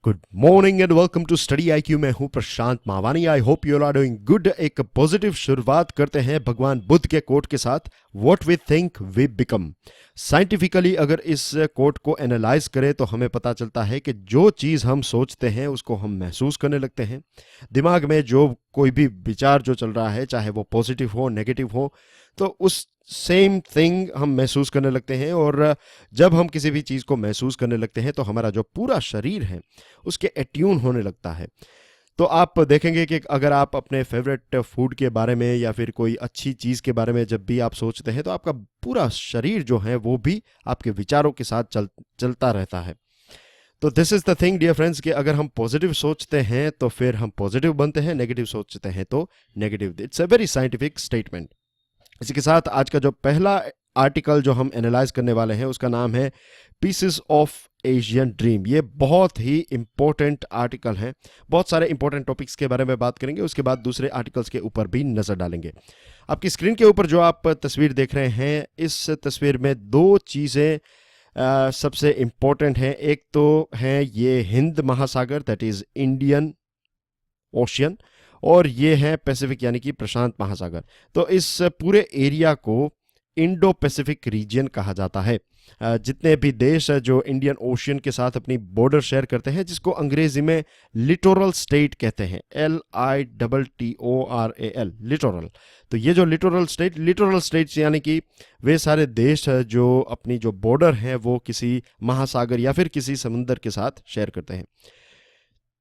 Good morning and welcome to study IQ. मैं हूं Prashant Mawani. I hope you are doing good. एक positive शुरुआत करते हैं भगवान बुद्ध के कोट के साथ, what we think we become. Scientifically अगर इस कोट को एनालाइज करें तो हमें पता चलता है कि जो चीज़ हम सोचते हैं उसको हम महसूस करने लगते हैं। दिमाग में जो कोई भी विचार जो चल रहा है, चाहे वो पॉजिटिव हो नेगेटिव हो, तो उस सेम थिंग हम महसूस करने लगते हैं। और जब हम किसी भी चीज़ को महसूस करने लगते हैं तो हमारा जो पूरा शरीर है उसके एट्यून होने लगता है। तो आप देखेंगे कि अगर आप अपने फेवरेट फूड के बारे में या फिर कोई अच्छी चीज़ के बारे में जब भी आप सोचते हैं तो आपका पूरा शरीर जो है वो भी आपके विचारों के साथ चलता रहता है। तो this is the thing dear friends कि अगर हम पॉजिटिव सोचते हैं तो फिर हम पॉजिटिव बनते हैं, नेगेटिव सोचते हैं तो negative. It's a very scientific statement. इसी के साथ आज का जो पहला आर्टिकल जो हम एनालाइज करने वाले हैं उसका नाम है पीसेस ऑफ एशियन ड्रीम। ये बहुत ही इंपॉर्टेंट आर्टिकल है। बहुत सारे इंपॉर्टेंट टॉपिक्स के बारे में बात करेंगे, उसके बाद दूसरे आर्टिकल्स के ऊपर भी नजर डालेंगे। आपकी स्क्रीन के ऊपर जो आप तस्वीर देख रहे हैं, इस तस्वीर में दो चीज़ें सबसे इंपॉर्टेंट हैं। एक तो है ये हिंद महासागर, दैट इज इंडियन ओशियन, और ये है पैसिफिक यानी कि प्रशांत महासागर। तो इस पूरे एरिया को इंडो पैसिफिक रीजन कहा जाता है। जितने भी देश जो इंडियन ओशियन के साथ अपनी बॉर्डर शेयर करते हैं, जिसको अंग्रेजी में लिटोरल स्टेट कहते हैं, LITTORAL, लिटोरल। तो ये जो लिटोरल स्टेट्स यानी कि वे सारे देश जो अपनी जो बॉर्डर है वो किसी महासागर या फिर किसी समुंदर के साथ शेयर करते हैं।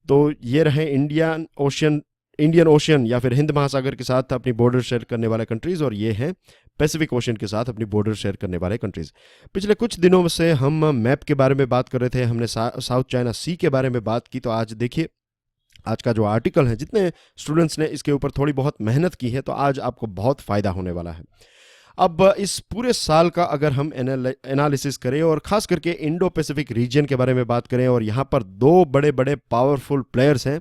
तो ये रहे इंडियन ओशियन या फिर हिंद महासागर के साथ अपनी बॉर्डर शेयर करने वाले कंट्रीज, और ये हैं पैसिफिक ओशियन के साथ अपनी बॉर्डर शेयर करने वाले कंट्रीज। पिछले कुछ दिनों से हम मैप के बारे में बात कर रहे थे, हमने साउथ चाइना सी के बारे में बात की। तो आज देखिए, आज का जो आर्टिकल है, जितने स्टूडेंट्स ने इसके ऊपर थोड़ी बहुत मेहनत की है तो आज आपको बहुत फ़ायदा होने वाला है। अब इस पूरे साल का अगर हम एनालिसिस करें और ख़ास करके इंडो पैसिफिक रीजन के बारे में बात करें, और यहाँ पर दो बड़े बड़े पावरफुल प्लेयर्स हैं।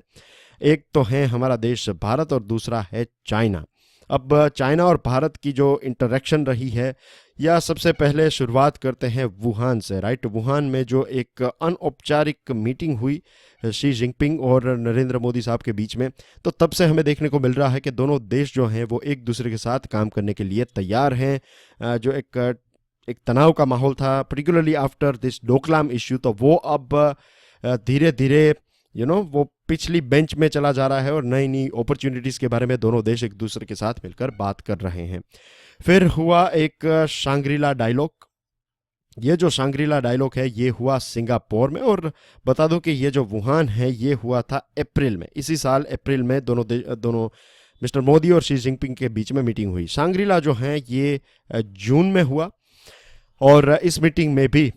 एक तो है हमारा देश भारत और दूसरा है चाइना। अब चाइना और भारत की जो इंटरेक्शन रही है, या सबसे पहले शुरुआत करते हैं वुहान से, राइट। वुहान में जो एक अनौपचारिक मीटिंग हुई शी जिनपिंग और नरेंद्र मोदी साहब के बीच में, तो तब से हमें देखने को मिल रहा है कि दोनों देश जो हैं वो एक दूसरे के साथ काम करने के लिए तैयार हैं। जो एक तनाव का माहौल था, particularly after this Doklam issue, तो वो अब धीरे धीरे वो पिछली बेंच में चला जा रहा है और नई नई अपॉर्चुनिटीज़ के बारे में दोनों देश एक दूसरे के साथ मिलकर बात कर रहे हैं। फिर हुआ एक शांग्रीला डायलॉग। ये जो शांग्रीला डायलॉग है ये हुआ सिंगापुर में, और बता दूं कि ये जो वुहान है ये हुआ था अप्रैल में, इसी साल अप्रैल में दोनों मिस्टर मोदी और शी जिनपिंग के बीच में मीटिंग हुई। शांग्रीला जो है ये जून में हुआ, और इस मीटिंग में भी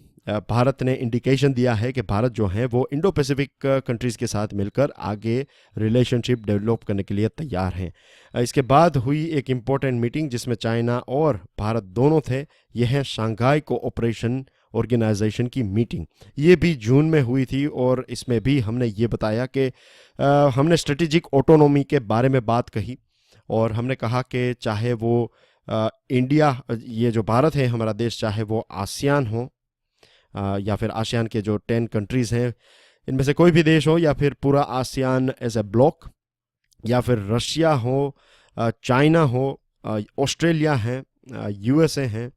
भारत ने इंडिकेशन दिया है कि भारत जो है वो इंडो पैसिफिक कंट्रीज़ के साथ मिलकर आगे रिलेशनशिप डेवलप करने के लिए तैयार हैं। इसके बाद हुई एक इम्पॉर्टेंट मीटिंग जिसमें चाइना और भारत दोनों थे। यह है शंघाई कोऑपरेशन ऑर्गेनाइजेशन की मीटिंग। ये भी जून में हुई थी, और इसमें भी हमने ये बताया कि हमने स्ट्रेटेजिक ऑटोनॉमी के बारे में बात कही, और हमने कहा कि चाहे वो इंडिया, ये जो भारत है हमारा देश, चाहे वो आसियान हो या फिर आसियान के जो 10 कंट्रीज़ हैं इनमें से कोई भी देश हो, या फिर पूरा आसियान एज ए ब्लॉक, या फिर रशिया हो, चाइना हो, ऑस्ट्रेलिया है, USA हैं,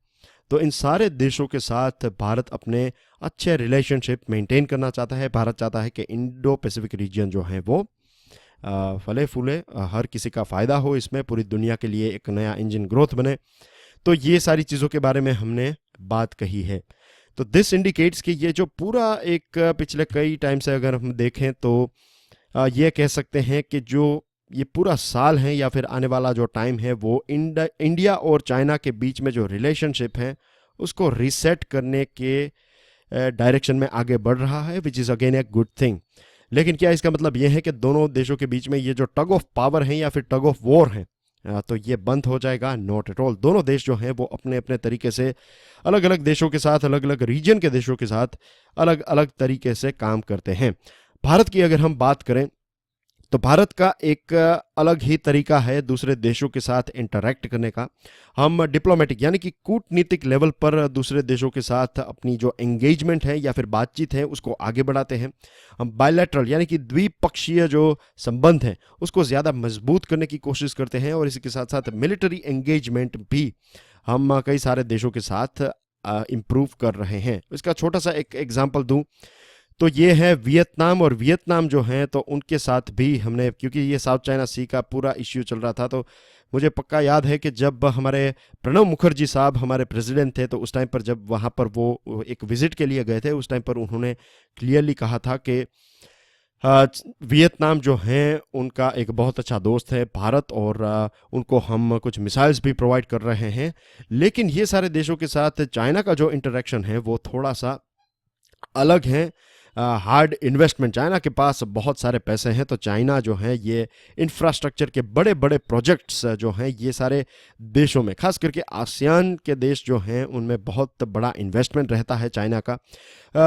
तो इन सारे देशों के साथ भारत अपने अच्छे रिलेशनशिप मेंटेन करना चाहता है। भारत चाहता है कि इंडो पैसिफिक रीजन जो है वो फले फूले, हर किसी का फ़ायदा हो, इसमें पूरी दुनिया के लिए एक नया इंजन ग्रोथ बने। तो ये सारी चीज़ों के बारे में हमने बात कही है। तो दिस इंडिकेट्स कि ये जो पूरा एक पिछले कई टाइम से अगर हम देखें तो ये कह सकते हैं कि जो ये पूरा साल है या फिर आने वाला जो टाइम है वो इंडिया और चाइना के बीच में जो रिलेशनशिप है उसको रीसेट करने के डायरेक्शन में आगे बढ़ रहा है, which is again a good thing. लेकिन क्या इसका मतलब ये है कि दोनों देशों के बीच में ये जो टग ऑफ पावर है या फिर टग ऑफ वॉर है तो ये बंद हो जाएगा? Not at all. दोनों देश जो हैं वो अपने अपने तरीके से अलग अलग देशों के साथ, अलग अलग रीजन के देशों के साथ अलग अलग तरीके से काम करते हैं। भारत की अगर हम बात करें तो भारत का एक अलग ही तरीका है दूसरे देशों के साथ इंटरैक्ट करने का। हम डिप्लोमेटिक यानी कि कूटनीतिक लेवल पर दूसरे देशों के साथ अपनी जो एंगेजमेंट है या फिर बातचीत है उसको आगे बढ़ाते हैं। हम बायलैटरल यानी कि द्विपक्षीय जो संबंध है उसको ज़्यादा मजबूत करने की कोशिश करते हैं, और इसी के साथ साथ मिलिट्री एंगेजमेंट भी हम कई सारे देशों के साथ इम्प्रूव कर रहे हैं। इसका छोटा सा एक एग्जाम्पल दूं तो ये है वियतनाम, और वियतनाम जो है तो उनके साथ भी हमने, क्योंकि ये साउथ चाइना सी का पूरा इश्यू चल रहा था, तो मुझे पक्का याद है कि जब हमारे प्रणब मुखर्जी साहब हमारे प्रेसिडेंट थे तो उस टाइम पर जब वहाँ पर वो एक विजिट के लिए गए थे, उस टाइम पर उन्होंने क्लियरली कहा था कि वियतनाम जो हैं उनका एक बहुत अच्छा दोस्त है भारत, और उनको हम कुछ मिसाइल्स भी प्रोवाइड कर रहे हैं। लेकिन ये सारे देशों के साथ चाइना का जो इंटरेक्शन है वो थोड़ा सा अलग है। हार्ड इन्वेस्टमेंट, चाइना के पास बहुत सारे पैसे हैं, तो चाइना जो है ये इंफ्रास्ट्रक्चर के बड़े बड़े प्रोजेक्ट्स जो हैं ये सारे देशों में, खास करके आसियान के देश जो हैं उनमें बहुत बड़ा इन्वेस्टमेंट रहता है चाइना का।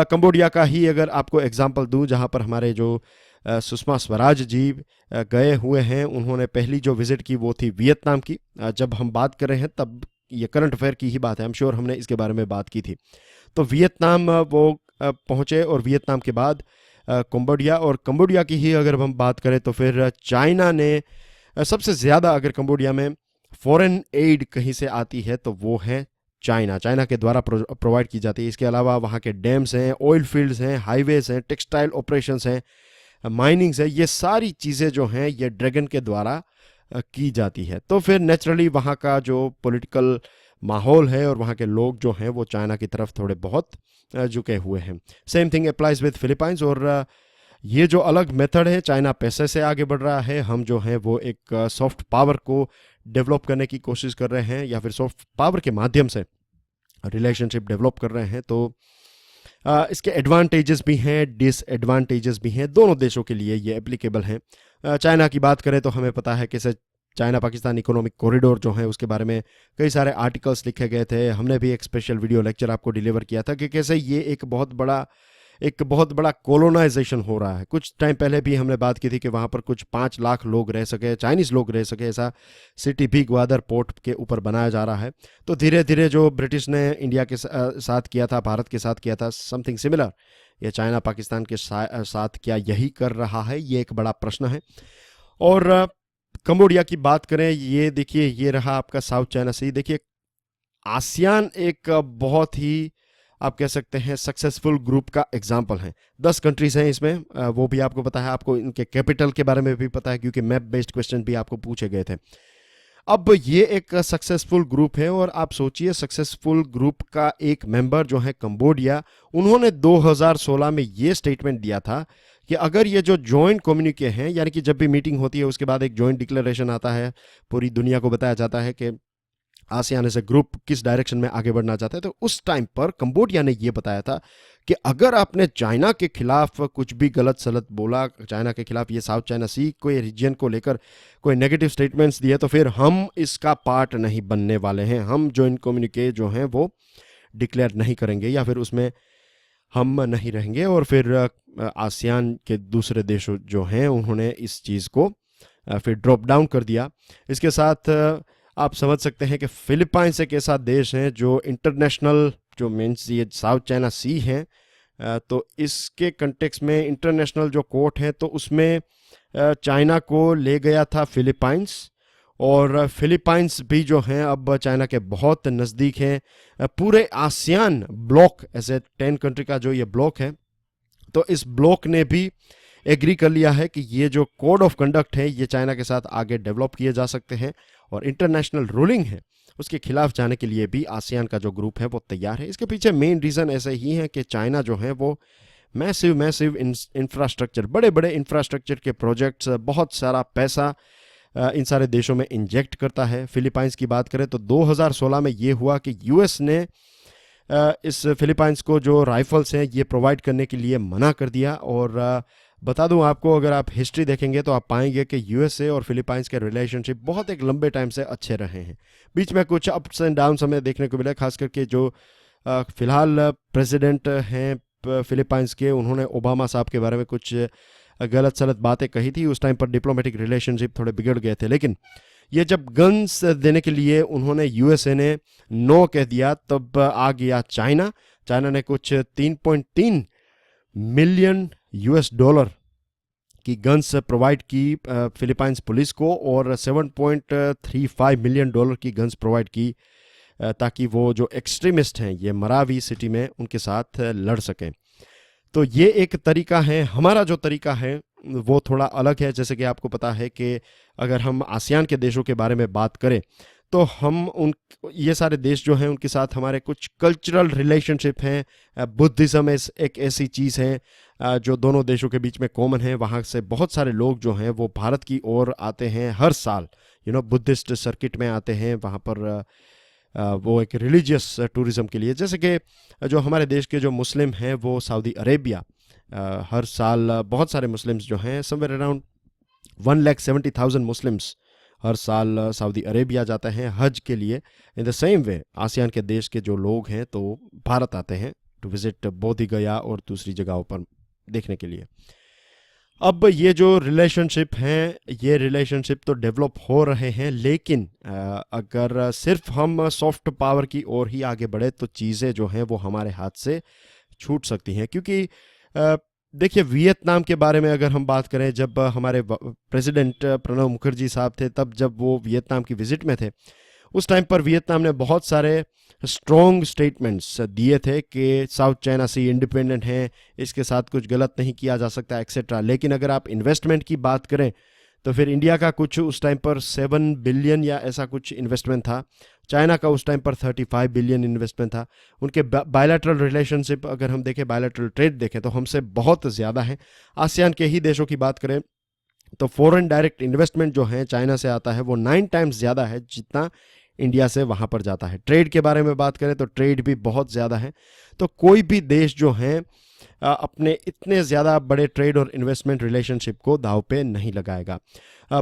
कंबोडिया का ही अगर आपको एग्जांपल दूं, जहां पर हमारे जो सुषमा स्वराज जी गए हुए हैं, उन्होंने पहली जो विजिट की वो थी वियतनाम की। जब हम बात कर रहे हैं तब ये करंट अफेयर की ही बात है, आई एम श्योर हमने इसके बारे में बात की थी। तो वियतनाम वो पहुँचे, और वियतनाम के बाद कंबोडिया, और कंबोडिया की ही अगर हम बात करें तो फिर चाइना ने सबसे ज़्यादा, अगर कंबोडिया में फॉरेन एड कहीं से आती है तो वो है चाइना के द्वारा प्रोवाइड की जाती है। इसके अलावा वहाँ के डैम्स हैं, ऑयल फील्ड्स हैं, हाईवेज हैं, टेक्सटाइल ऑपरेशंस हैं, माइनिंग्स है, ये सारी चीज़ें जो हैं ये ड्रैगन के द्वारा की जाती है। तो फिर नेचुरली वहाँ का जो पॉलिटिकल माहौल है और वहाँ के लोग जो हैं वो चाइना की तरफ थोड़े बहुत झुके हुए हैं। Same thing applies with Philippines, और ये जो अलग मेथड है, चाइना पैसे से आगे बढ़ रहा है, हम जो हैं वो एक सॉफ्ट पावर को डेवलप करने की कोशिश कर रहे हैं, या फिर सॉफ्ट पावर के माध्यम से रिलेशनशिप डेवलप कर रहे हैं। तो इसके एडवांटेजेस भी हैं, डिसएडवांटेजेस भी हैं, दोनों देशों के लिए ये एप्लीकेबल हैं। चाइना की बात करें तो हमें पता है कि चाइना पाकिस्तान इकोनॉमिक कॉरिडोर जो है उसके बारे में कई सारे आर्टिकल्स लिखे गए थे। हमने भी एक स्पेशल वीडियो लेक्चर आपको डिलीवर किया था कि कैसे ये एक बहुत बड़ा कॉलोनाइजेशन हो रहा है। कुछ टाइम पहले भी हमने बात की थी कि वहाँ पर कुछ 5 लाख लोग रह सके, चाइनीज़ लोग रह सके, ऐसा सिटी भी ग्वादर पोर्ट के ऊपर बनाया जा रहा है। तो धीरे धीरे जो ब्रिटिश ने इंडिया के साथ किया था, भारत के साथ किया था, समथिंग सिमिलर ये चाइना पाकिस्तान के साथ क्या यही कर रहा है, ये एक बड़ा प्रश्न है। और कंबोडिया की बात करें, ये देखिए ये रहा आपका साउथ चाइना सी। देखिए आसियान एक बहुत ही आप कह सकते हैं सक्सेसफुल ग्रुप का एग्जाम्पल है। 10 कंट्रीज हैं इसमें, वो भी आपको पता है, आपको इनके कैपिटल के बारे में भी पता है क्योंकि मैप बेस्ड क्वेश्चन भी आपको पूछे गए थे। अब ये एक सक्सेसफुल ग्रुप है, और आप सोचिए सक्सेसफुल ग्रुप का एक मेंबर जो है कंबोडिया, उन्होंने 2016 में ये स्टेटमेंट दिया था कि अगर ये जो जॉइंट कम्युनिके हैं, यानी कि जब भी मीटिंग होती है उसके बाद एक जॉइंट डिक्लेरेशन आता है, पूरी दुनिया को बताया जाता है कि आसियान एज ए ग्रुप किस डायरेक्शन में आगे बढ़ना चाहता है, तो उस टाइम पर कंबोडिया ने ये बताया था कि अगर आपने चाइना के खिलाफ कुछ भी गलत सलत बोला, चाइना के खिलाफ ये साउथ चाइना सी कोई रीजन को लेकर कोई नेगेटिव स्टेटमेंट्स दिए, तो फिर हम इसका पार्ट नहीं बनने वाले हैं, हम जॉइंट कम्युनिके जो हैं वो डिक्लेयर नहीं करेंगे या फिर उसमें हम नहीं रहेंगे। और फिर आसियान के दूसरे देश जो हैं उन्होंने इस चीज़ को फिर ड्रॉप डाउन कर दिया। इसके साथ आप समझ सकते हैं कि फिलीपाइंस एक ऐसा देश है जो इंटरनेशनल, जो मीन्स ये साउथ चाइना सी है, तो इसके कंटेक्स्ट में इंटरनेशनल जो कोर्ट है तो उसमें चाइना को ले गया था फिलीपाइंस, और फिलीपाइंस भी जो हैं अब चाइना के बहुत नज़दीक हैं। पूरे आसियान ब्लॉक, ऐसे 10 कंट्री का जो ये ब्लॉक है, तो इस ब्लॉक ने भी एग्री कर लिया है कि ये जो कोड ऑफ कंडक्ट है ये चाइना के साथ आगे डेवलप किए जा सकते हैं, और इंटरनेशनल रूलिंग है उसके खिलाफ जाने के लिए भी आसियान का जो ग्रुप है वो तैयार है। इसके पीछे मेन रीज़न ऐसे ही है कि चाइना जो है वो मैसिव इंफ्रास्ट्रक्चर, बड़े बड़े इंफ्रास्ट्रक्चर के प्रोजेक्ट्स, बहुत सारा पैसा इन सारे देशों में इंजेक्ट करता है। फिलीपाइंस की बात करें तो 2016 में ये हुआ कि यूएस ने इस फिलीपाइंस को जो राइफल्स हैं ये प्रोवाइड करने के लिए मना कर दिया। और बता दूं आपको, अगर आप हिस्ट्री देखेंगे तो आप पाएंगे कि यूएसए और फिलीपाइंस के रिलेशनशिप बहुत एक लंबे टाइम से अच्छे रहे हैं। बीच में कुछ अप्स एंड डाउन्स हमें देखने को मिला, खास करके जो फ़िलहाल प्रेसिडेंट हैं फिलीपाइंस के, उन्होंने ओबामा साहब के बारे में कुछ गलत सलत बातें कही थी, उस टाइम पर डिप्लोमेटिक रिलेशनशिप थोड़े बिगड़ गए थे। लेकिन ये जब गन्स देने के लिए उन्होंने यूएसए ने नो कह दिया, तब आ गया चाइना। चाइना ने कुछ 3.3 मिलियन यूएस डॉलर की गन्स प्रोवाइड की फिलीपाइंस पुलिस को, और 7.35 मिलियन डॉलर की गन्स प्रोवाइड की ताकि वो जो एक्सट्रीमिस्ट हैं ये मरावी सिटी में उनके साथ लड़ सकें। तो ये एक तरीका है। हमारा जो तरीका है वो थोड़ा अलग है। जैसे कि आपको पता है कि अगर हम आसियान के देशों के बारे में बात करें तो हम उन ये सारे देश जो हैं उनके साथ हमारे कुछ कल्चरल रिलेशनशिप हैं। बुद्धिज़्म एक ऐसी चीज़ है जो दोनों देशों के बीच में कॉमन है। वहाँ से बहुत सारे लोग जो हैं वो भारत की ओर आते हैं हर साल, बुद्धिस्ट सर्किट में आते हैं वहाँ पर, वो एक रिलीजियस टूरिज़्म के लिए। जैसे कि जो हमारे देश के जो मुस्लिम हैं वो सऊदी अरेबिया हर साल बहुत सारे मुस्लिम्स जो हैं, समवेयर अराउंड 1,70,000 मुस्लिम्स हर साल सऊदी अरेबिया जाते हैं हज के लिए। In the same way ASEAN के देश के जो लोग हैं तो भारत आते हैं टू विजिट बोधि गया और दूसरी जगहों पर देखने के लिए। अब ये जो रिलेशनशिप हैं ये रिलेशनशिप तो डेवलप हो रहे हैं, लेकिन अगर सिर्फ हम सॉफ्ट पावर की ओर ही आगे बढ़े तो चीज़ें जो हैं वो हमारे हाथ से छूट सकती हैं। क्योंकि देखिए, वियतनाम के बारे में अगर हम बात करें, जब हमारे प्रेसिडेंट प्रणब मुखर्जी साहब थे, तब जब वो वियतनाम की विज़िट में थे, उस टाइम पर वियतनाम ने बहुत सारे स्ट्रॉन्ग स्टेटमेंट्स दिए थे कि साउथ चाइना सी इंडिपेंडेंट है, इसके साथ कुछ गलत नहीं किया जा सकता एक्सेट्रा। लेकिन अगर आप इन्वेस्टमेंट की बात करें तो फिर इंडिया का कुछ उस टाइम पर 7 बिलियन या ऐसा कुछ इन्वेस्टमेंट था, चाइना का उस टाइम पर 35 बिलियन इन्वेस्टमेंट था। उनके बायलैटरल रिलेशनशिप अगर हम देखें, बायलैटरल ट्रेड देखें तो हमसे बहुत ज़्यादा है। आसियान के ही देशों की बात करें तो फॉरेन डायरेक्ट इन्वेस्टमेंट जो है चाइना से आता है वो 9 टाइम्स ज़्यादा है जितना इंडिया से वहाँ पर जाता है। ट्रेड के बारे में बात करें तो ट्रेड भी बहुत ज़्यादा है। तो कोई भी देश जो है अपने इतने ज़्यादा बड़े ट्रेड और इन्वेस्टमेंट रिलेशनशिप को दाव पे नहीं लगाएगा।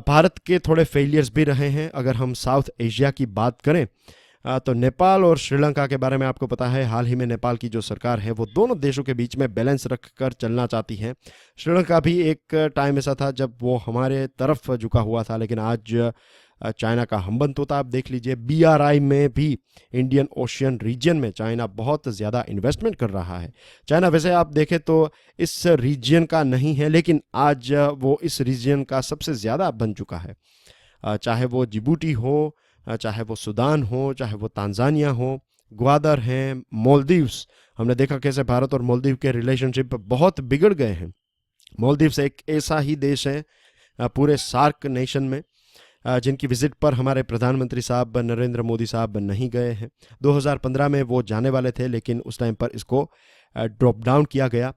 भारत के थोड़े फेलियर्स भी रहे हैं। अगर हम साउथ एशिया की बात करें तो नेपाल और श्रीलंका के बारे में आपको पता है, हाल ही में नेपाल की जो सरकार है वो दोनों देशों के बीच में बैलेंस रख कर चलना चाहती है। श्रीलंका भी एक टाइम ऐसा था जब वो हमारे तरफ झुका हुआ था, लेकिन आज चाइना का हमबंद होता। आप देख लीजिए, BRI में भी इंडियन ओशियन रीजन में चाइना बहुत ज़्यादा इन्वेस्टमेंट कर रहा है। चाइना वैसे आप देखें तो इस रीजन का नहीं है, लेकिन आज वो इस रीजन का सबसे ज़्यादा बन चुका है। चाहे वो जिबूटी हो, चाहे वो सूडान हो, चाहे वो तांजानिया हो, ग्वादर हैं, मालदीव्स। हमने देखा कैसे भारत और मालदीव के रिलेशनशिप बहुत बिगड़ गए हैं। मालदीव्स एक ऐसा ही देश है पूरे सार्क नेशन में जिनकी विजिट पर हमारे प्रधानमंत्री साहब नरेंद्र मोदी साहब नहीं गए हैं। 2015 में वो जाने वाले थे, लेकिन उस टाइम पर इसको ड्रॉप डाउन किया गया।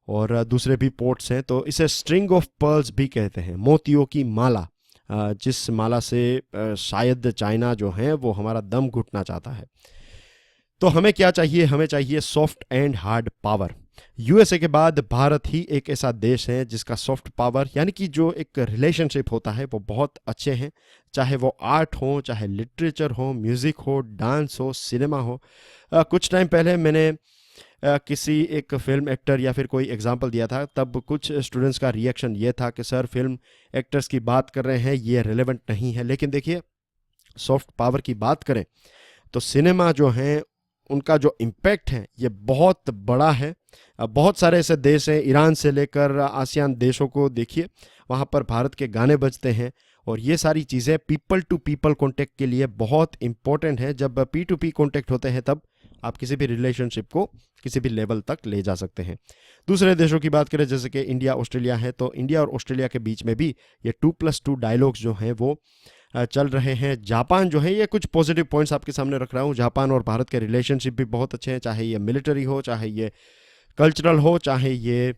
और दूसरे भी पोर्ट्स हैं, तो इसे स्ट्रिंग ऑफ पर्ल्स भी कहते हैं, मोतियों की माला, जिस माला से शायद चाइना जो है वो हमारा दम घुटना चाहता है। तो हमें क्या चाहिए? हमें चाहिए soft and hard power. USA के बाद भारत ही एक ऐसा देश है जिसका सॉफ्ट पावर यानी कि जो एक रिलेशनशिप होता है वो बहुत अच्छे हैं। चाहे वो आर्ट हो, चाहे लिटरेचर हो, म्यूज़िक हो, डांस हो, सिनेमा हो। कुछ टाइम पहले मैंने किसी एक फिल्म एक्टर या फिर कोई एग्जाम्पल दिया था, तब कुछ स्टूडेंट्स का रिएक्शन ये था कि सर फिल्म एक्टर्स की बात कर रहे हैं, ये रेलेवेंट नहीं है। लेकिन देखिए, सॉफ्ट पावर की बात करें तो सिनेमा जो है उनका जो इम्पैक्ट है ये बहुत बड़ा है। बहुत सारे ऐसे देश हैं, ईरान से लेकर आसियान देशों को देखिए, वहाँ पर भारत के गाने बजते हैं। और ये सारी चीज़ें पीपल टू पीपल कॉन्टेक्ट के लिए बहुत इंपॉर्टेंट है। जब P2P कॉन्टेक्ट होते हैं तब आप किसी भी रिलेशनशिप को किसी भी लेवल तक ले जा सकते हैं। दूसरे देशों की बात करें जैसे कि इंडिया ऑस्ट्रेलिया है, तो इंडिया और ऑस्ट्रेलिया के बीच में भी ये 2+2 डायलॉग्स जो हैं वो चल रहे हैं। जापान जो है, ये कुछ पॉजिटिव पॉइंट्स आपके सामने रख रहा हूँ। जापान और भारत के रिलेशनशिप भी बहुत अच्छे हैं, चाहे ये मिलिट्री हो, चाहे ये कल्चरल हो, चाहे ये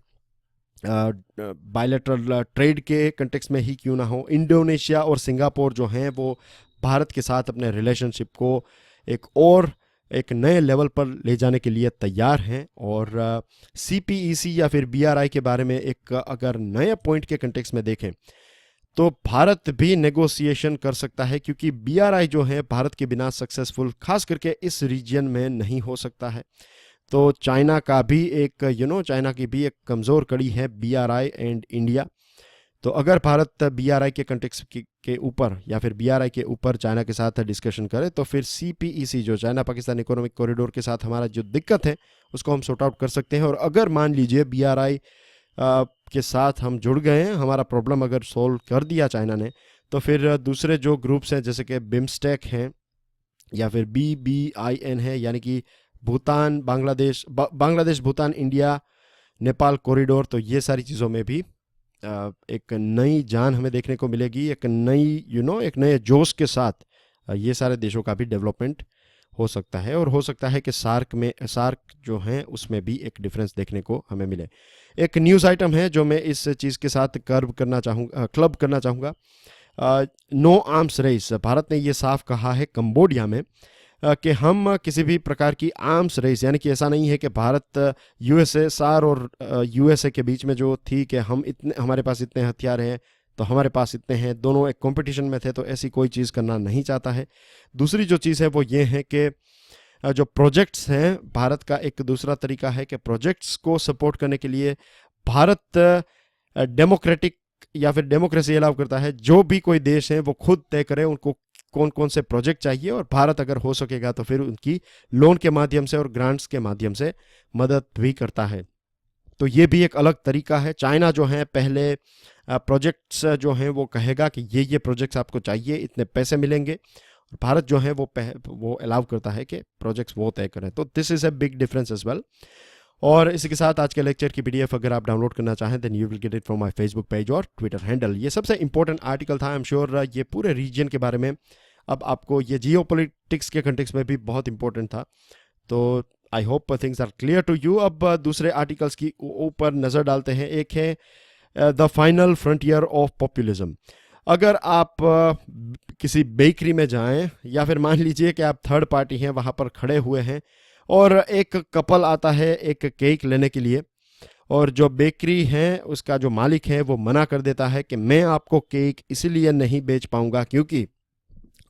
बायलैटरल ट्रेड के कंटेक्स्ट में ही क्यों ना हो। इंडोनेशिया और सिंगापुर जो हैं वो भारत के साथ अपने रिलेशनशिप को एक नए लेवल पर ले जाने के लिए तैयार हैं। और CPEC या फिर BRI के बारे में एक अगर नए पॉइंट के कंटेक्स्ट में देखें तो भारत भी नेगोशिएशन कर सकता है, क्योंकि BRI जो है भारत के बिना सक्सेसफुल खास करके इस रीजन में नहीं हो सकता है। तो चाइना का भी एक चाइना की भी एक कमज़ोर कड़ी है BRI एंड इंडिया। तो अगर भारत BRI के कंटेक्स्ट के ऊपर या फिर BRI के ऊपर चाइना के साथ डिस्कशन करे तो फिर CPEC जो चाइना पाकिस्तान इकोनॉमिक कॉरिडोर के साथ हमारा जो दिक्कत है उसको हम सॉर्ट आउट कर सकते हैं। और अगर मान लीजिए BRI के साथ हम जुड़ गए हैं, हमारा प्रॉब्लम अगर सोल्व कर दिया चाइना ने, तो फिर दूसरे जो ग्रुप्स हैं जैसे कि बिम्स्टेक हैं या फिर BBIN है, यानी कि भूटान बांग्लादेश भूटान इंडिया नेपाल कॉरिडोर, तो ये सारी चीज़ों में भी एक नई जान हमें देखने को मिलेगी, एक नई एक नए जोश के साथ ये सारे देशों का भी डेवलपमेंट हो सकता है। और हो सकता है कि सार्क जो हैं उसमें भी एक डिफरेंस देखने को हमें मिले। एक न्यूज़ आइटम है जो मैं इस चीज़ के साथ क्लब करना चाहूँगा। नो आर्म्स रेस, भारत ने ये साफ कहा है कंबोडिया में कि हम किसी भी प्रकार की आर्म्स रेस, यानी कि ऐसा नहीं है कि भारत USSR और USA के बीच में जो थी कि हमारे पास इतने हथियार हैं तो हमारे पास इतने हैं, दोनों एक कंपटीशन में थे, तो ऐसी कोई चीज़ करना नहीं चाहता है। दूसरी जो चीज़ है वो ये है कि जो प्रोजेक्ट्स हैं, भारत का एक दूसरा तरीका है कि प्रोजेक्ट्स को सपोर्ट करने के लिए भारत डेमोक्रेटिक या फिर डेमोक्रेसी अलाउ करता है। जो भी कोई देश है वो खुद तय करे उनको कौन कौन से प्रोजेक्ट चाहिए, और भारत अगर हो सकेगा तो फिर उनकी लोन के माध्यम से और ग्रांट्स के माध्यम से मदद भी करता है। तो ये भी एक अलग तरीका है। चाइना जो है पहले प्रोजेक्ट्स जो हैं वो कहेगा कि ये प्रोजेक्ट्स आपको चाहिए, इतने पैसे मिलेंगे, और भारत जो है वो अलाउ करता है कि प्रोजेक्ट्स वो तय करें। तो this is a big difference as well. और इसी के साथ आज के लेक्चर की PDF अगर आप डाउनलोड करना चाहें then you will get it from my Facebook page और ट्विटर हैंडल। ये सबसे इंपॉर्टेंट आर्टिकल था। आई एम श्योर ये पूरे रीजन के बारे में अब आपको, ये जियोपॉलिटिक्स के कंटेक्स्ट में भी बहुत इंपॉर्टेंट था। तो I hope things are clear to you. अब दूसरे आर्टिकल्स की ऊपर नज़र डालते हैं। एक है the final frontier of populism. अगर आप किसी बेकरी में जाएं या फिर मान लीजिए कि आप थर्ड पार्टी हैं, वहाँ पर खड़े हुए हैं और एक कपल आता है एक केक लेने के लिए, और जो बेकरी है उसका जो मालिक है वो मना कर देता है कि मैं आपको केक इसलिए नहीं बेच पाऊंगा क्योंकि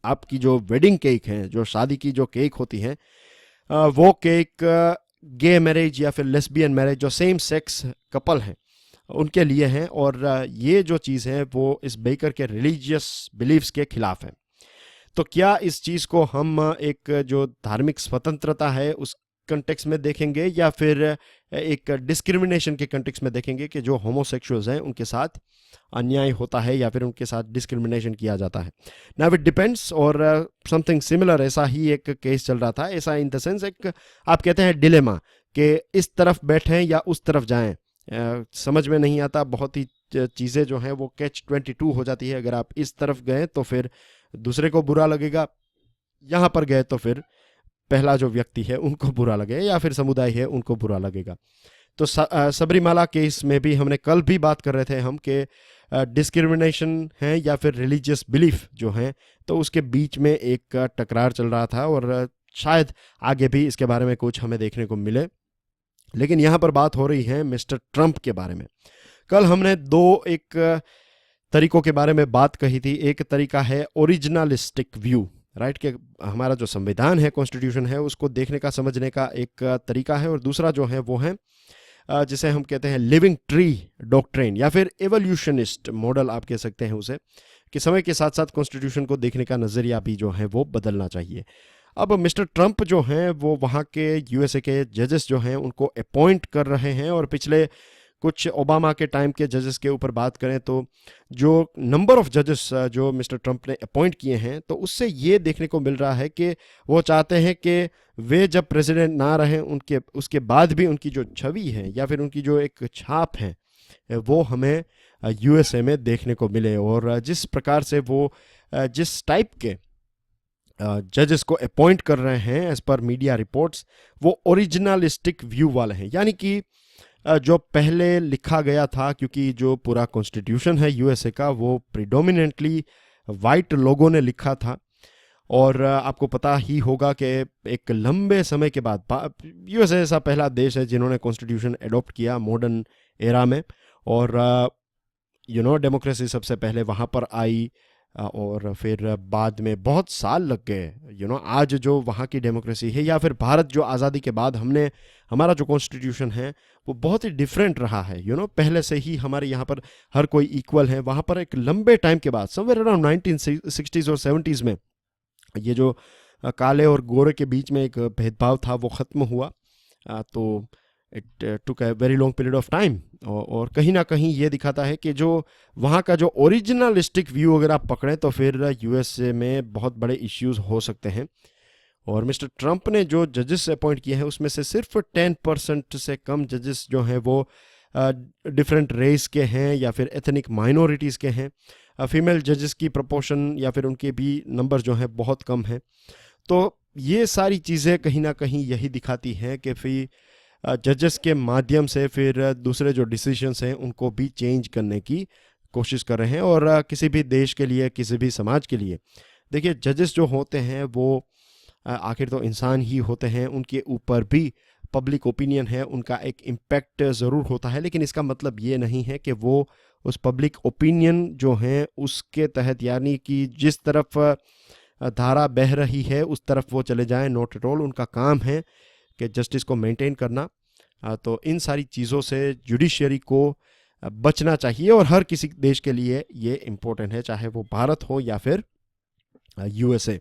आपकी जो वेडिंग केक है, जो शादी की जो केक होती है, वो केक गे मैरिज या फिर लेस्बियन मैरिज, जो सेम सेक्स कपल हैं उनके लिए हैं, और ये जो चीज़ है वो इस बेकर के रिलीजियस बिलीव्स के खिलाफ है। तो क्या इस चीज़ को हम एक जो धार्मिक स्वतंत्रता है उस कंटेक्स्ट में देखेंगे या फिर एक डिस्क्रिमिनेशन के कंटेक्स्ट में देखेंगे कि जो होमोसेक्सुअल्स हैं उनके साथ अन्याय होता है या फिर उनके साथ डिस्क्रिमिनेशन किया जाता है? Now it depends. और समथिंग सिमिलर ऐसा ही एक केस चल रहा था, ऐसा इन द सेंस एक आप कहते हैं डिलेमा कि इस तरफ बैठें या उस तरफ जाएं, समझ में नहीं आता। बहुत ही चीज़ें जो हैं वो catch-22 हो जाती है। अगर आप इस तरफ गए तो फिर दूसरे को बुरा लगेगा, यहाँ पर गए तो फिर पहला जो व्यक्ति है उनको बुरा लगेगा या फिर समुदाय है उनको बुरा लगेगा। तो सबरीमाला केस में भी हमने कल भी बात कर रहे थे हम कि डिस्क्रिमिनेशन है या फिर रिलीजियस बिलीफ जो है, तो उसके बीच में एक टकरार चल रहा था और शायद आगे भी इसके बारे में कुछ हमें देखने को मिले। लेकिन यहाँ पर बात हो रही है मिस्टर ट्रंप के बारे में। कल हमने एक तरीकों के बारे में बात कही थी। एक तरीका है ओरिजिनलिस्टिक व्यू, राइट, कि हमारा जो संविधान है, कॉन्स्टिट्यूशन है, उसको देखने का समझने का एक तरीका है। और दूसरा जो है वो है जिसे हम कहते हैं लिविंग ट्री डॉक्ट्रिन या फिर एवोल्यूशनिस्ट मॉडल आप कह सकते हैं उसे, कि समय के साथ साथ कॉन्स्टिट्यूशन को देखने का नज़रिया भी जो है वो बदलना चाहिए। अब मिस्टर ट्रंप जो हैं वो वहाँ के USA के जजेस जो हैं उनको अपॉइंट कर रहे हैं, और पिछले कुछ ओबामा के टाइम के जजेस के ऊपर बात करें तो जो नंबर ऑफ जजेस जो मिस्टर ट्रंप ने अपॉइंट किए हैं, तो उससे ये देखने को मिल रहा है कि वो चाहते हैं कि वे जब प्रेसिडेंट ना रहें उसके बाद भी उनकी जो छवि है या फिर उनकी जो एक छाप है वो हमें USA में देखने को मिले। और जिस प्रकार से वो जिस टाइप के जजेस को अपॉइंट कर रहे हैं एज पर मीडिया रिपोर्ट्स, वो ओरिजिनलिस्टिक व्यू वाले हैं, यानी कि जो पहले लिखा गया था, क्योंकि जो पूरा कॉन्स्टिट्यूशन है USA का वो प्रिडोमिनेंटली वाइट लोगों ने लिखा था। और आपको पता ही होगा कि एक लंबे समय के बाद USA ऐसा पहला देश है जिन्होंने कॉन्स्टिट्यूशन एडॉप्ट किया मॉडर्न एरा में, और डेमोक्रेसी सबसे पहले वहाँ पर आई और फिर बाद में बहुत साल लग गए। आज जो वहाँ की डेमोक्रेसी है या फिर भारत जो आज़ादी के बाद हमारा जो कॉन्स्टिट्यूशन है वो बहुत ही डिफरेंट रहा है। पहले से ही हमारे यहाँ पर हर कोई इक्वल है। वहाँ पर एक लंबे टाइम के बाद समवेयर अराउंड 1960s और 70s में ये जो काले और गोरे के बीच में एक भेदभाव था वो ख़त्म हुआ। तो it took a very long period of time, और कहीं ना कहीं ये दिखाता है कि जो वहाँ का जो ओरिजिनलिस्टिक व्यू अगर आप पकड़ें तो फिर यूएसए में बहुत बड़े इश्यूज हो सकते हैं। और मिस्टर ट्रंप ने जो जजेस अपॉइंट किए हैं उसमें से सिर्फ 10% से कम जजेस जो हैं वो डिफरेंट रेस के हैं या फिर एथनिक माइनॉरिटीज़ के हैं। फीमेल जजेस की प्रपोर्शन या फिर उनके भी नंबर जो हैं बहुत कम हैं। तो ये सारी चीज़ें कहीं ना कहीं यही दिखाती हैं कि फिर जजेस के माध्यम से फिर दूसरे जो डिसीजंस हैं उनको भी चेंज करने की कोशिश कर रहे हैं। और किसी भी देश के लिए, किसी भी समाज के लिए, देखिए जजेस जो होते हैं वो आखिर तो इंसान ही होते हैं, उनके ऊपर भी पब्लिक ओपिनियन है, उनका एक इम्पैक्ट ज़रूर होता है। लेकिन इसका मतलब ये नहीं है कि वो उस पब्लिक ओपिनियन जो हैं उसके तहत, यानी कि जिस तरफ धारा बह रही है उस तरफ वो चले जाएं। Not at all. उनका काम है कि जस्टिस को मेंटेन करना। तो इन सारी चीज़ों से जुडिशरी को बचना चाहिए और हर किसी देश के लिए ये इम्पोर्टेंट है, चाहे वो भारत हो या फिर यूएसए।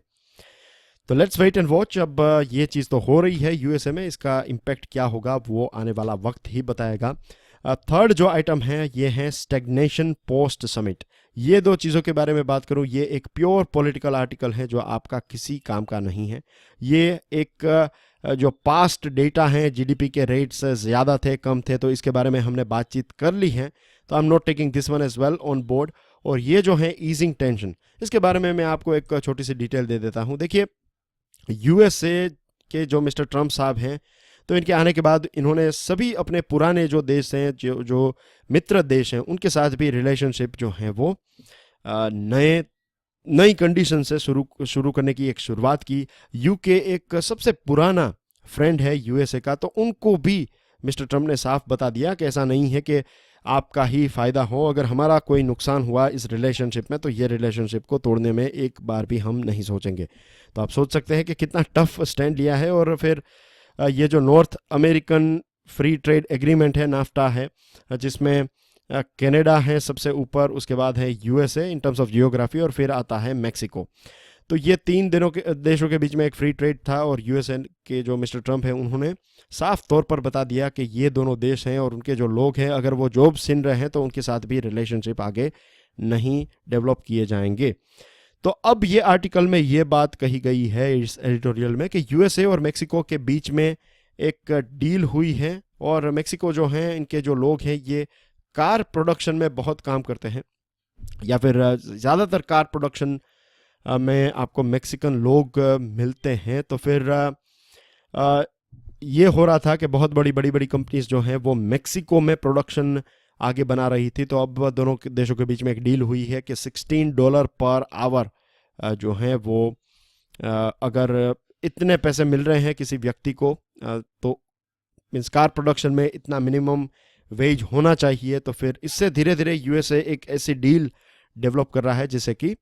तो लेट्स वेट एंड वॉच। अब ये चीज़ तो हो रही है यूएसए में, इसका इम्पैक्ट क्या होगा वो आने वाला वक्त ही बताएगा। थर्ड जो आइटम है ये है स्टैग्नेशन पोस्ट समिट। ये दो चीज़ों के बारे में बात करूँ, ये एक प्योर पॉलिटिकल आर्टिकल है जो आपका किसी काम का नहीं है। ये एक जो पास्ट डेटा हैं, जीडीपी के रेट्स ज़्यादा थे कम थे, तो इसके बारे में हमने बातचीत कर ली है। तो I am not taking this one as well on board. और ये जो है ईजिंग टेंशन, इसके बारे में मैं आपको एक छोटी सी डिटेल दे देता हूँ। देखिए यूएसए के जो मिस्टर ट्रंप साहब हैं, तो इनके आने के बाद इन्होंने सभी अपने पुराने जो देश हैं, जो मित्र देश हैं, उनके साथ भी रिलेशनशिप जो हैं वो नई कंडीशन से शुरू करने की एक शुरुआत की। यूके एक सबसे पुराना फ्रेंड है यूएसए का, तो उनको भी मिस्टर ट्रंप ने साफ बता दिया कि ऐसा नहीं है कि आपका ही फ़ायदा हो। अगर हमारा कोई नुकसान हुआ इस रिलेशनशिप में तो ये रिलेशनशिप को तोड़ने में एक बार भी हम नहीं सोचेंगे। तो आप सोच सकते हैं कि कितना टफ स्टैंड लिया है। और फिर ये जो north American free trade agreement है, नाफ्टा है, जिसमें कनाडा है सबसे ऊपर, उसके बाद है USA in terms of geography, और फिर आता है मेक्सिको। तो ये तीन देशों के बीच में एक फ्री ट्रेड था। और यूएसए के जो मिस्टर ट्रंप हैं उन्होंने साफ तौर पर बता दिया कि ये दोनों देश हैं और उनके जो लोग हैं, अगर वो जॉब छिन रहे हैं तो उनके साथ भी रिलेशनशिप आगे नहीं डेवलप किए जाएंगे। तो अब ये आर्टिकल में ये बात कही गई है इस एडिटोरियल में कि यूएसए और मेक्सिको के बीच में एक डील हुई है। और मेक्सिको जो हैं, इनके जो लोग हैं ये कार प्रोडक्शन में बहुत काम करते हैं, या फिर ज़्यादातर कार प्रोडक्शन में आपको मेक्सिकन लोग मिलते हैं। तो फिर ये हो रहा था कि बहुत बड़ी कंपनीज जो हैं वो मेक्सिको में प्रोडक्शन आगे बना रही थी। तो अब दोनों देशों के बीच में एक डील हुई है कि $16 पर आवर जो हैं वो अगर इतने पैसे मिल रहे हैं किसी व्यक्ति को, तो मीन्स कार प्रोडक्शन में इतना मिनिमम वेज होना चाहिए। तो फिर इससे धीरे धीरे यूएसए एक ऐसी डील डेवलप कर रहा है जिससे कि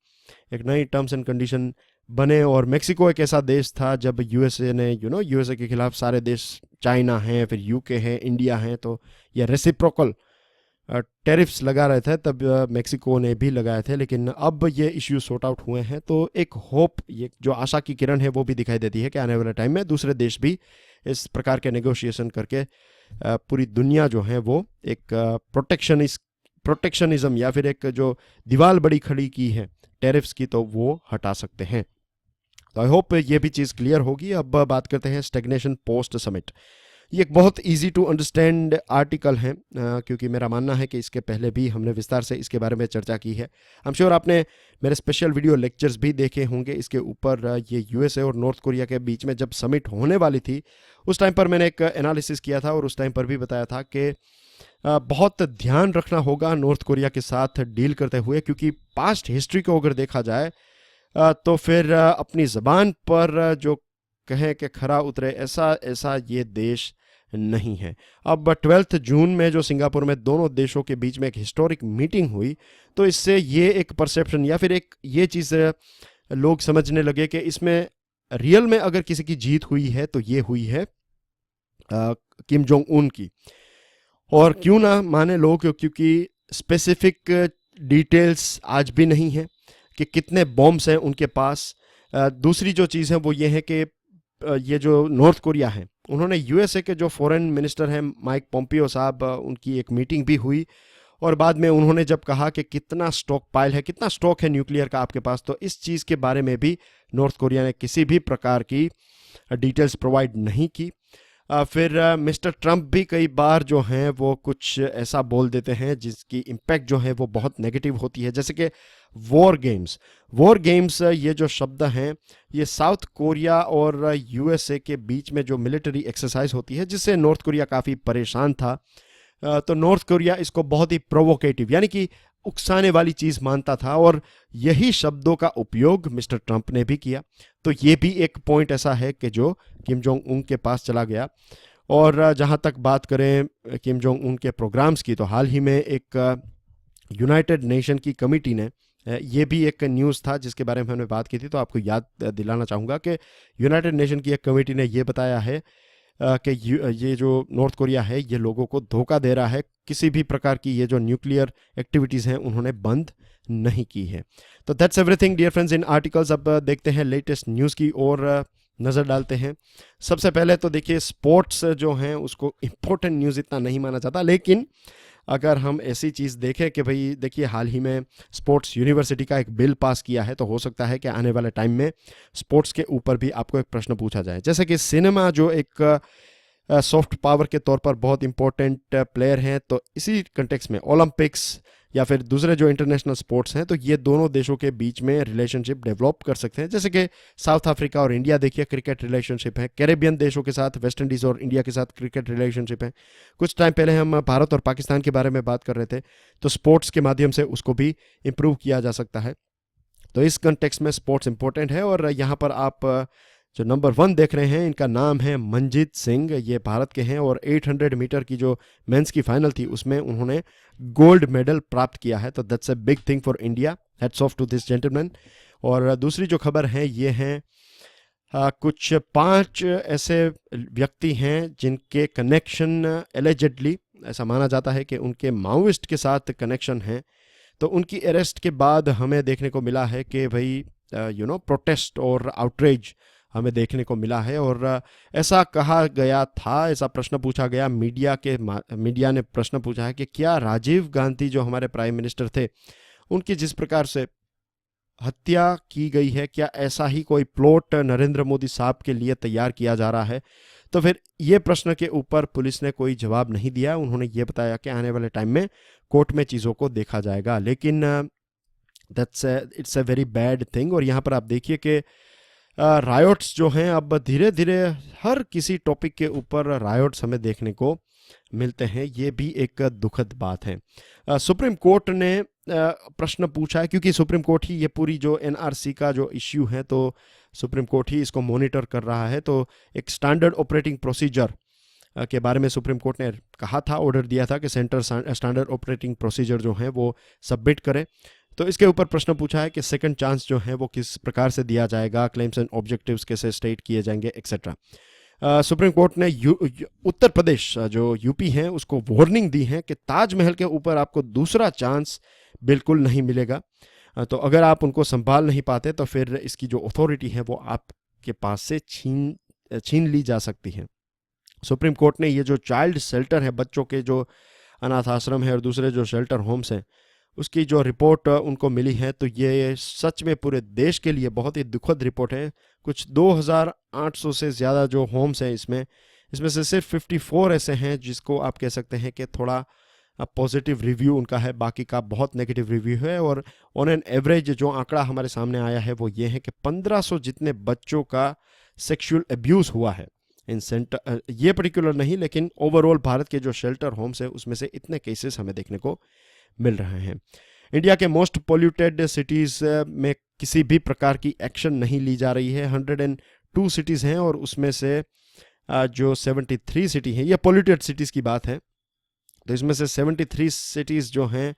एक नई टर्म्स एंड कंडीशन बने। और मेक्सिको एक ऐसा देश था जब यूएसए ने यूएसए के खिलाफ सारे देश, चाइना है, फिर यूके है, इंडिया है, तो ये रेसिप्रोकल टैरिफ्स लगा रहे थे, तब मेक्सिको ने भी लगाए थे। लेकिन अब ये इश्यू सॉर्ट आउट हुए हैं, तो एक होप, ये जो आशा की किरण है वो भी दिखाई देती है कि आने वाले टाइम में दूसरे देश भी इस प्रकार के नेगोशिएशन करके पूरी दुनिया जो है वो एक प्रोटेक्शनिज्म या फिर एक जो दीवार बड़ी खड़ी की है टैरिफ्स की, तो वो हटा सकते हैं। तो आई होप ये भी चीज़ क्लियर होगी। अब बात करते हैं स्टैग्नेशन पोस्ट समिट। ये एक बहुत इजी टू अंडरस्टैंड आर्टिकल है, क्योंकि मेरा मानना है कि इसके पहले भी हमने विस्तार से इसके बारे में चर्चा की है। आई एम श्योर आपने मेरे स्पेशल वीडियो लेक्चर्स भी देखे होंगे इसके ऊपर। ये यूएसए और नॉर्थ कोरिया के बीच में जब समिट होने वाली थी उस टाइम पर मैंने एक एनालिसिस किया था और उस टाइम पर भी बताया था कि बहुत ध्यान रखना होगा नॉर्थ कोरिया के साथ डील करते हुए, क्योंकि पास्ट हिस्ट्री को अगर देखा जाए तो फिर अपनी ज़बान पर जो कहें कि खरा उतरे ऐसा ये देश नहीं है। अब 12 जून में जो सिंगापुर में दोनों देशों के बीच में एक हिस्टोरिक मीटिंग हुई, तो इससे ये एक परसेप्शन या फिर एक ये चीज़ लोग समझने लगे कि इसमें रियल में अगर किसी की जीत हुई है तो ये हुई है किम जोंग उन की। और क्यों ना माने लोग, क्योंकि स्पेसिफिक डिटेल्स आज भी नहीं है कि कितने बॉम्ब्स हैं उनके पास। दूसरी जो चीज़ है वो ये है कि ये जो नॉर्थ कोरिया है, उन्होंने यूएसए के जो फॉरेन मिनिस्टर हैं माइक पोम्पियो साहब, उनकी एक मीटिंग भी हुई और बाद में उन्होंने जब कहा कि कितना स्टॉक पाइल है, कितना स्टॉक है न्यूक्लियर का आपके पास, तो इस चीज़ के बारे में भी नॉर्थ कोरिया ने किसी भी प्रकार की डिटेल्स प्रोवाइड नहीं की। फिर मिस्टर ट्रंप भी कई बार जो हैं वो कुछ ऐसा बोल देते हैं जिसकी इम्पैक्ट जो है वो बहुत नेगेटिव होती है, जैसे कि वॉर गेम्स। ये जो शब्द हैं ये साउथ कोरिया और यूएसए के बीच में जो मिलिट्री एक्सरसाइज होती है जिससे नॉर्थ कोरिया काफ़ी परेशान था। तो नॉर्थ कोरिया इसको बहुत ही प्रोवोकेटिव यानी कि उकसाने वाली चीज़ मानता था और यही शब्दों का उपयोग मिस्टर ट्रंप ने भी किया। तो ये भी एक पॉइंट ऐसा है कि जो किम जोंग उन के पास चला गया। और जहाँ तक बात करें किम जोंग उन के प्रोग्राम्स की, तो हाल ही में एक यूनाइटेड नेशन की कमेटी ने, ये भी एक न्यूज़ था जिसके बारे में हमने बात की थी, तो आपको याद दिलाना चाहूँगा कि यूनाइटेड नेशन की एक कमेटी ने ये बताया है कि ये जो नॉर्थ कोरिया है ये लोगों को धोखा दे रहा है, किसी भी प्रकार की ये जो न्यूक्लियर एक्टिविटीज़ हैं उन्होंने बंद नहीं की है। तो that's everything dear friends in articles. अब देखते हैं लेटेस्ट न्यूज़ की और नज़र डालते हैं। सबसे पहले तो देखिए स्पोर्ट्स जो हैं उसको इम्पोर्टेंट न्यूज़ इतना नहीं माना जाता, लेकिन अगर हम ऐसी चीज़ देखें कि भाई देखिए हाल ही में स्पोर्ट्स यूनिवर्सिटी का एक बिल पास किया है, तो हो सकता है कि आने वाले टाइम में स्पोर्ट्स के ऊपर भी आपको एक प्रश्न पूछा जाए। जैसे कि सिनेमा जो एक सॉफ्ट पावर के तौर पर बहुत इंपॉर्टेंट प्लेयर हैं, तो इसी कंटेक्स्ट में ओलंपिक्स या फिर दूसरे जो इंटरनेशनल स्पोर्ट्स हैं, तो ये दोनों देशों के बीच में रिलेशनशिप डेवलप कर सकते हैं। जैसे कि साउथ अफ्रीका और इंडिया देखिए क्रिकेट रिलेशनशिप है, कैरेबियन देशों के साथ वेस्ट इंडीज़ और इंडिया के साथ क्रिकेट रिलेशनशिप है। कुछ टाइम पहले हम भारत और पाकिस्तान के बारे में बात कर रहे थे, तो स्पोर्ट्स के माध्यम से उसको भी इम्प्रूव किया जा सकता है। तो इस कंटेक्स्ट में स्पोर्ट्स इंपॉर्टेंट है। और यहाँ पर आप जो नंबर 1 देख रहे हैं इनका नाम है मनजीत सिंह, ये भारत के हैं और 800 मीटर की जो मेंस की फाइनल थी उसमें उन्होंने गोल्ड मेडल प्राप्त किया है। तो that's a big thing for India, hats off to this gentleman. और दूसरी जो खबर है ये हैं कुछ 5 ऐसे व्यक्ति हैं जिनके कनेक्शन एलिजिडली, ऐसा माना जाता है कि उनके माओइस्ट के साथ कनेक्शन है। तो उनकी अरेस्ट के बाद हमें देखने को मिला है कि भाई प्रोटेस्ट और आउटरेज हमें देखने को मिला है। और ऐसा कहा गया था, ऐसा प्रश्न पूछा गया मीडिया ने प्रश्न पूछा है कि क्या राजीव गांधी जो हमारे प्राइम मिनिस्टर थे उनकी जिस प्रकार से हत्या की गई है, क्या ऐसा ही कोई प्लॉट नरेंद्र मोदी साहब के लिए तैयार किया जा रहा है। तो फिर ये प्रश्न के ऊपर पुलिस ने कोई जवाब नहीं दिया। उन्होंने ये बताया कि आने वाले टाइम में कोर्ट में चीज़ों को देखा जाएगा, लेकिन it's a very bad thing. और यहाँ पर आप देखिए कि रायोट्स जो हैं, अब धीरे धीरे हर किसी टॉपिक के ऊपर रायोट्स हमें देखने को मिलते हैं, ये भी एक दुखद बात है। सुप्रीम कोर्ट ने प्रश्न पूछा है, क्योंकि सुप्रीम कोर्ट ही ये पूरी जो एनआरसी का जो इश्यू है तो सुप्रीम कोर्ट ही इसको मॉनिटर कर रहा है। तो एक स्टैंडर्ड ऑपरेटिंग प्रोसीजर के बारे में सुप्रीम कोर्ट ने कहा था, ऑर्डर दिया था कि सेंटर स्टैंडर्ड ऑपरेटिंग प्रोसीजर जो है वो सबमिट करे। तो इसके ऊपर प्रश्न पूछा है कि सेकंड चांस जो है वो किस प्रकार से दिया जाएगा, क्लेम्स एंड ऑब्जेक्टिव्स कैसे स्टेट किए जाएंगे एक्सेट्रा। सुप्रीम कोर्ट ने उत्तर प्रदेश जो यूपी है उसको वार्निंग दी है कि ताजमहल के ऊपर आपको दूसरा चांस बिल्कुल नहीं मिलेगा। तो अगर आप उनको संभाल नहीं पाते तो फिर इसकी जो अथॉरिटी है वो आपके पास से छीन ली जा सकती है। सुप्रीम कोर्ट ने ये जो चाइल्ड शेल्टर है, बच्चों के जो अनाथ आश्रम है और दूसरे जो शेल्टर होम्स हैं, उसकी जो रिपोर्ट उनको मिली है, तो ये सच में पूरे देश के लिए बहुत ही दुखद रिपोर्ट है। कुछ 2800 से ज़्यादा जो होम्स हैं इसमें से सिर्फ 54 ऐसे हैं जिसको आप कह सकते हैं कि थोड़ा पॉजिटिव रिव्यू उनका है, बाकी का बहुत नेगेटिव रिव्यू है। और ऑन एन एवरेज जो आंकड़ा हमारे सामने आया है वो ये है कि 1500 जितने बच्चों का सेक्सुअल अब्यूज़ हुआ है इन सेंटर, ये पर्टिकुलर नहीं लेकिन ओवरऑल भारत के जो शेल्टर होम्स है उसमें से इतने केसेस हमें देखने को मिल रहे हैं। इंडिया के मोस्ट पोल्यूटेड सिटीज़ में किसी भी प्रकार की एक्शन नहीं ली जा रही है। 102 सिटीज़ हैं और उसमें से जो 73 सिटी हैं, ये पोल्यूटेड सिटीज़ की बात है, तो इसमें से 73 सिटीज़ जो हैं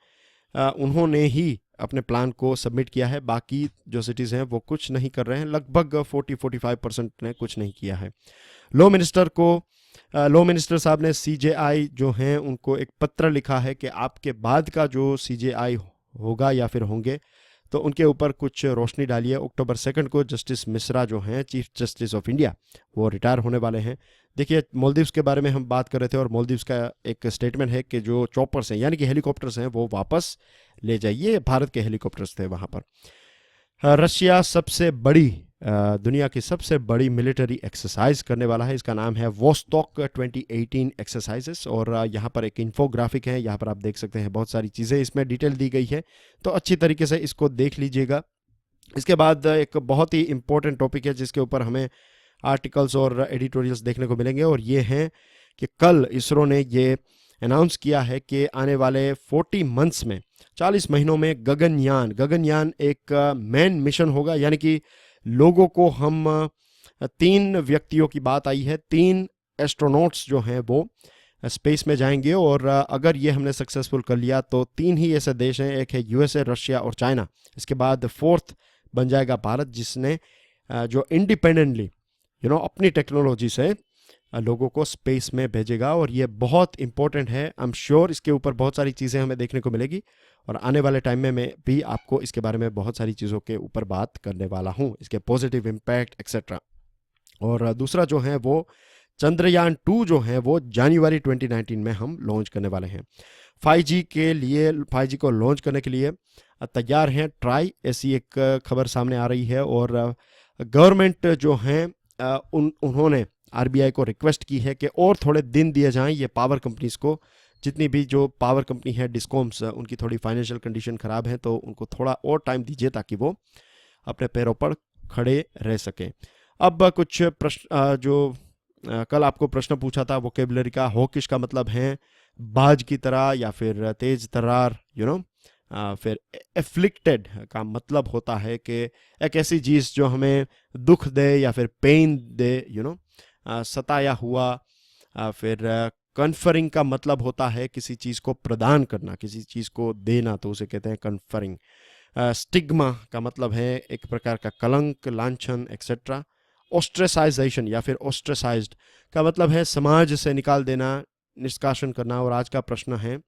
उन्होंने ही अपने प्लान को सबमिट किया है। बाकी जो सिटीज़ हैं वो कुछ नहीं कर रहे हैं, लगभग 40-45% ने कुछ नहीं किया है। लॉ मिनिस्टर साहब ने CJI जो हैं उनको एक पत्र लिखा है कि आपके बाद का जो CJI होगा या फिर होंगे तो उनके ऊपर कुछ रोशनी डालिए। अक्टूबर 2 को जस्टिस मिश्रा जो हैं चीफ जस्टिस ऑफ इंडिया वो रिटायर होने वाले हैं। देखिए, मालदीव्स के बारे में हम बात कर रहे थे और मालदीव्स का एक स्टेटमेंट है कि जो चॉपर्स हैं यानी कि हेलीकॉप्टर्स हैं वो वापस ले जाइए। भारत के हेलीकॉप्टर्स थे वहाँ पर। रशिया दुनिया की सबसे बड़ी मिलिट्री एक्सरसाइज करने वाला है। इसका नाम है वोस्टॉक 2018 एक्सरसाइजेस और यहाँ पर एक इन्फोग्राफिक है, यहाँ पर आप देख सकते हैं बहुत सारी चीज़ें इसमें डिटेल दी गई है, तो अच्छी तरीके से इसको देख लीजिएगा। इसके बाद एक बहुत ही इंपॉर्टेंट टॉपिक है जिसके ऊपर हमें आर्टिकल्स और एडिटोरियल्स देखने को मिलेंगे और ये हैं कि कल इसरो ने ये अनाउंस किया है कि आने वाले 40 मंथ्स में 40 महीनों में गगनयान एक मैन मिशन होगा, यानी कि लोगों को हम 3 व्यक्तियों की बात आई है, 3 एस्ट्रोनॉट्स जो हैं वो स्पेस में जाएंगे और अगर ये हमने सक्सेसफुल कर लिया तो 3 ही ऐसे देश हैं, एक है USA, रशिया और चाइना। इसके बाद 4th बन जाएगा भारत, जिसने जो इंडिपेंडेंटली अपनी टेक्नोलॉजी से लोगों को स्पेस में भेजेगा और ये बहुत इंपॉर्टेंट है। आई एम श्योर इसके ऊपर बहुत सारी चीज़ें हमें देखने को मिलेगी और आने वाले टाइम में मैं भी आपको इसके बारे में बहुत सारी चीज़ों के ऊपर बात करने वाला हूँ, इसके पॉजिटिव इम्पैक्ट एक्सेट्रा। और दूसरा जो है वो चंद्रयान 2 जो है वो जनवरी 2019 में हम लॉन्च करने वाले हैं। 5G को लॉन्च करने के लिए तैयार हैं ट्राई, ऐसी एक खबर सामने आ रही है और गवर्नमेंट जो हैं उन्होंने RBI को रिक्वेस्ट की है कि और थोड़े दिन दिए जाएं ये पावर कंपनीज को। जितनी भी जो पावर कंपनी है डिस्कॉम्स, उनकी थोड़ी फाइनेंशियल कंडीशन ख़राब है तो उनको थोड़ा और टाइम दीजिए ताकि वो अपने पैरों पर खड़े रह सकें। अब कुछ प्रश्न जो कल आपको प्रश्न पूछा था वोकेबलरी का, हॉकिश का मतलब है बाज की तरह या फिर तेज तर्रार, फिर एफ्लिक्टेड का मतलब होता है कि एक ऐसी चीज़ जो हमें दुख दे या फिर पेन दे, सताया हुआ। फिर कन्फरिंग का मतलब होता है किसी चीज़ को प्रदान करना, किसी चीज़ को देना, तो उसे कहते हैं कन्फरिंग। स्टिग्मा का मतलब है एक प्रकार का कलंक, लांछन एक्सेट्रा। ऑस्ट्रेसाइजेशन या फिर ऑस्ट्रेसाइज्ड का मतलब है समाज से निकाल देना, निष्कासन करना। और आज का प्रश्न है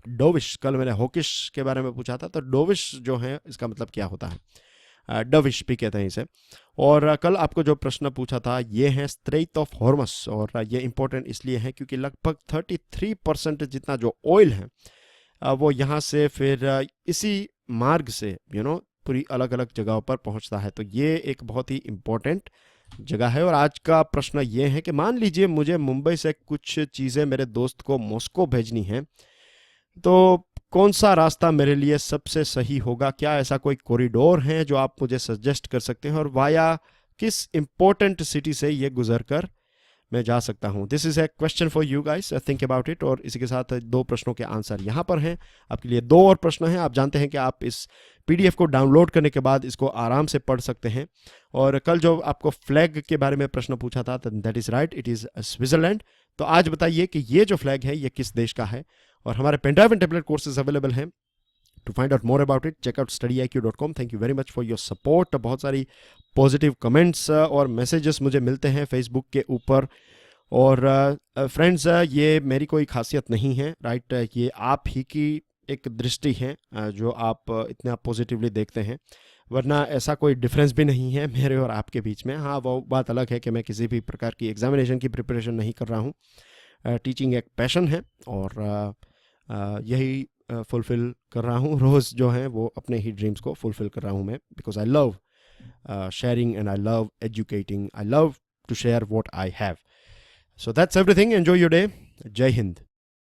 डोविश। कल मैंने हॉकिश के बारे में पूछा था, तो डोविश जो है इसका मतलब क्या होता है, डविश भी कहते हैं इसे। और कल आपको जो प्रश्न पूछा था ये है स्ट्रेट ऑफ हॉर्मस, और ये इंपॉर्टेंट इसलिए है क्योंकि लगभग 33% जितना जो ऑयल है वो यहाँ से फिर इसी मार्ग से पूरी अलग अलग जगहों पर पहुँचता है। तो ये एक बहुत ही इम्पोर्टेंट जगह है। और आज का प्रश्न ये है कि मान लीजिए मुझे मुंबई से कुछ चीज़ें मेरे दोस्त को मॉस्को भेजनी है, तो कौन सा रास्ता मेरे लिए सबसे सही होगा? क्या ऐसा कोई कॉरिडोर है जो आप मुझे सजेस्ट कर सकते हैं, और वाया किस इम्पोर्टेंट सिटी से ये गुजर कर मैं जा सकता हूँ? This is a question for you guys, think about it. और इसी के साथ 2 प्रश्नों के आंसर यहाँ पर हैं आपके लिए। 2 और प्रश्न हैं। आप जानते हैं कि आप इस PDF को डाउनलोड करने के बाद इसको आराम से पढ़ सकते हैं। और कल जो आपको फ्लैग के बारे में प्रश्न पूछा था, that is right, it is Switzerland. तो आज बताइए कि ये जो फ्लैग है ये किस देश का है। और हमारे pendrive and tablet courses available हैं। To find out more about it check out studyIQ.com। Thank you very much for your support. बहुत सारी पॉजिटिव कमेंट्स और मैसेजेस मुझे मिलते हैं फेसबुक के ऊपर। और फ्रेंड्स, ये मेरी कोई खासियत नहीं है, राइट, ये आप ही की एक दृष्टि है जो आप इतना पॉजिटिवली देखते हैं, वरना ऐसा कोई डिफरेंस भी नहीं है मेरे और आपके बीच में। हाँ, वो बात अलग है कि मैं किसी भी प्रकार की एग्जामिनेशन की प्रिपरेशन नहीं कर रहा हूँ। टीचिंग एक पैशन है और यही फुलफ़िल कर रहा हूँ रोज़ जो है वो अपने ही ड्रीम्स को फुलफ़िल कर रहा हूँ मैं, because I love sharing and I love educating, I love to share what I have. So that's everything. Enjoy your day. जय हिंद।